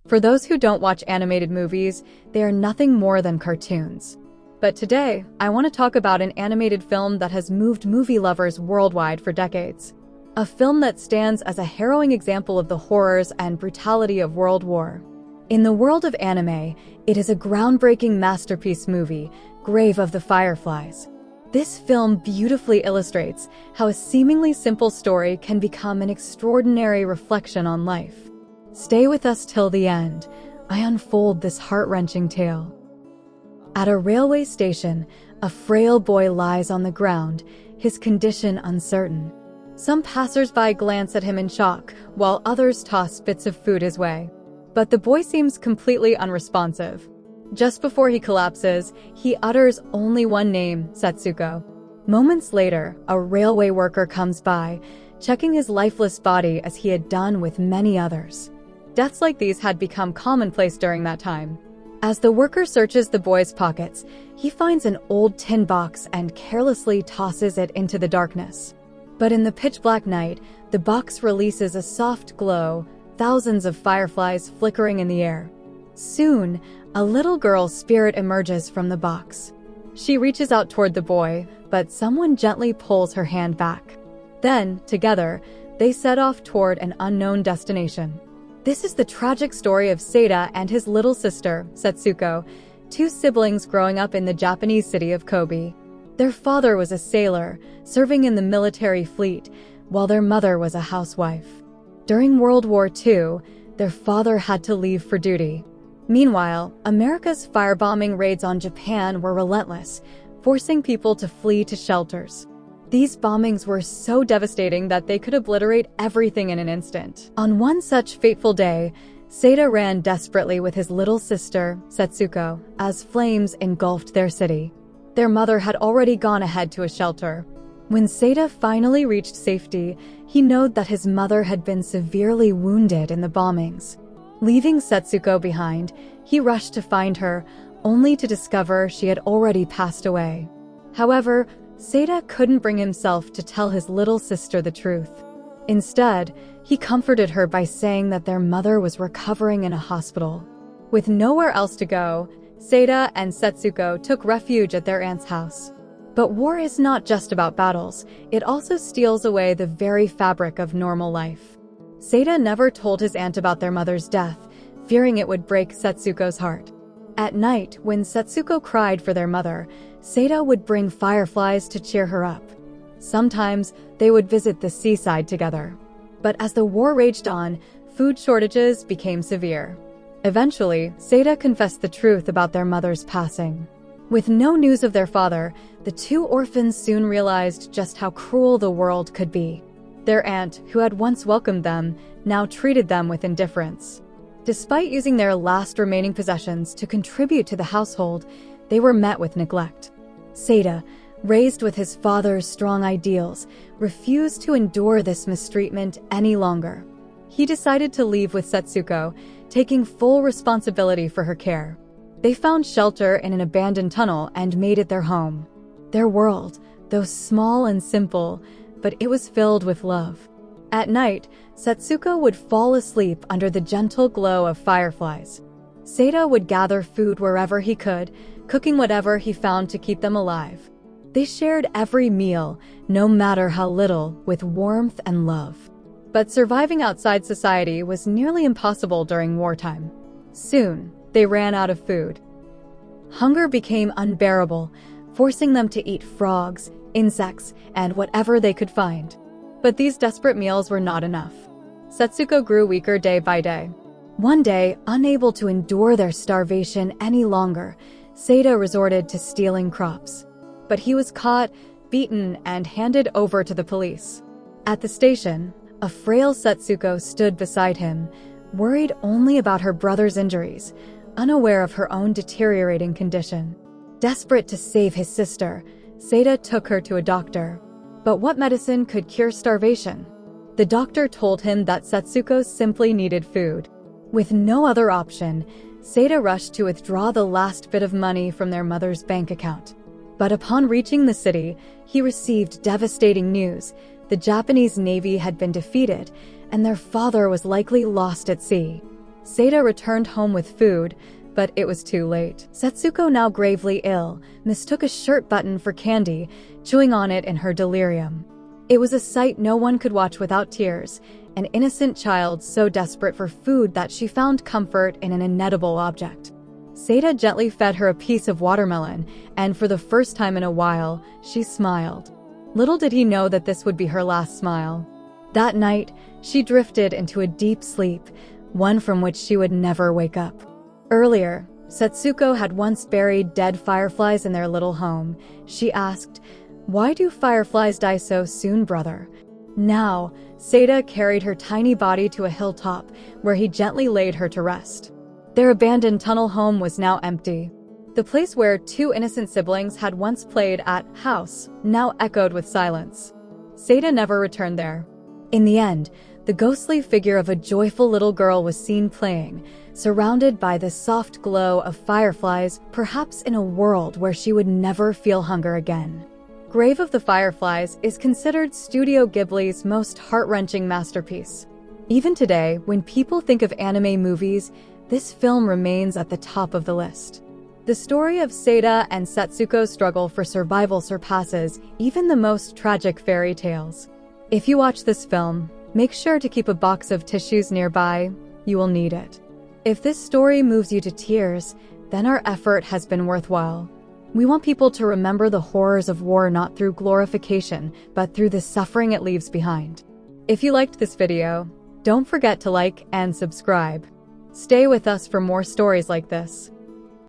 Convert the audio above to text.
For those who don't watch animated movies, they are nothing more than cartoons. But today, I want to talk about an animated film that has moved movie lovers worldwide for decades. A film that stands as a harrowing example of the horrors and brutality of World War. In the world of anime, it is a groundbreaking masterpiece movie, Grave of the Fireflies. This film beautifully illustrates how a seemingly simple story can become an extraordinary reflection on life. Stay with us till the end. I unfold this heart-wrenching tale. At a railway station, a frail boy lies on the ground, his condition uncertain. Some passers-by glance at him in shock, while others toss bits of food his way. But the boy seems completely unresponsive. Just before he collapses, he utters only one name, Setsuko. Moments later, a railway worker comes by, checking his lifeless body as he had done with many others. Deaths like these had become commonplace during that time. As the worker searches the boy's pockets, he finds an old tin box and carelessly tosses it into the darkness. But in the pitch-black night, the box releases a soft glow, thousands of fireflies flickering in the air. Soon, a little girl's spirit emerges from the box. She reaches out toward the boy, but someone gently pulls her hand back. Then, together, they set off toward an unknown destination. This is the tragic story of Seita and his little sister, Setsuko, two siblings growing up in the Japanese city of Kobe. Their father was a sailor, serving in the military fleet, while their mother was a housewife. During World War II, their father had to leave for duty. Meanwhile, America's firebombing raids on Japan were relentless, forcing people to flee to shelters. These bombings were so devastating that they could obliterate everything in an instant. On one such fateful day, Seita ran desperately with his little sister, Setsuko, as flames engulfed their city. Their mother had already gone ahead to a shelter. When Seita finally reached safety, he knew that his mother had been severely wounded in the bombings. Leaving Setsuko behind, he rushed to find her, only to discover she had already passed away. However, Seita couldn't bring himself to tell his little sister the truth. Instead, he comforted her by saying that their mother was recovering in a hospital. With nowhere else to go, Seita and Setsuko took refuge at their aunt's house. But war is not just about battles, it also steals away the very fabric of normal life. Seita never told his aunt about their mother's death, fearing it would break Setsuko's heart. At night, when Setsuko cried for their mother, Seita would bring fireflies to cheer her up. Sometimes, they would visit the seaside together. But as the war raged on, food shortages became severe. Eventually, Seita confessed the truth about their mother's passing. With no news of their father, the two orphans soon realized just how cruel the world could be. Their aunt, who had once welcomed them, now treated them with indifference. Despite using their last remaining possessions to contribute to the household, they were met with neglect. Seita, raised with his father's strong ideals, refused to endure this mistreatment any longer. He decided to leave with Setsuko, taking full responsibility for her care. They found shelter in an abandoned tunnel and made it their home. Their world, though small and simple, but it was filled with love. At night, Setsuko would fall asleep under the gentle glow of fireflies. Seita would gather food wherever he could, cooking whatever he found to keep them alive. They shared every meal, no matter how little, with warmth and love. But surviving outside society was nearly impossible during wartime. Soon, they ran out of food. Hunger became unbearable, forcing them to eat frogs, insects, and whatever they could find. But these desperate meals were not enough. Setsuko grew weaker day by day. One day, unable to endure their starvation any longer, Seita resorted to stealing crops. But he was caught, beaten, and handed over to the police. At the station, a frail Setsuko stood beside him, worried only about her brother's injuries, unaware of her own deteriorating condition. Desperate to save his sister, Seita took her to a doctor. But what medicine could cure starvation? The doctor told him that Setsuko simply needed food. With no other option, Seita rushed to withdraw the last bit of money from their mother's bank account. But upon reaching the city, he received devastating news. The Japanese Navy had been defeated, and their father was likely lost at sea. Seda returned home with food, but it was too late. Setsuko, now gravely ill, mistook a shirt button for candy, chewing on it in her delirium. It was a sight no one could watch without tears, an innocent child so desperate for food that she found comfort in an inedible object. Seda gently fed her a piece of watermelon, and for the first time in a while, she smiled. Little did he know that this would be her last smile. That night, she drifted into a deep sleep, one from which she would never wake up. Earlier, Setsuko had once buried dead fireflies in their little home. She asked, "Why do fireflies die so soon, brother?" Now, Seda carried her tiny body to a hilltop, where he gently laid her to rest. Their abandoned tunnel home was now empty. The place where two innocent siblings had once played at house now echoed with silence. Seda never returned there. In the end, the ghostly figure of a joyful little girl was seen playing, surrounded by the soft glow of fireflies, perhaps in a world where she would never feel hunger again. Grave of the Fireflies is considered Studio Ghibli's most heart-wrenching masterpiece. Even today, when people think of anime movies, this film remains at the top of the list. The story of Seda and Setsuko's struggle for survival surpasses even the most tragic fairy tales. If you watch this film, make sure to keep a box of tissues nearby. You will need it. If this story moves you to tears, then our effort has been worthwhile. We want people to remember the horrors of war not through glorification, but through the suffering it leaves behind. If you liked this video, don't forget to like and subscribe. Stay with us for more stories like this.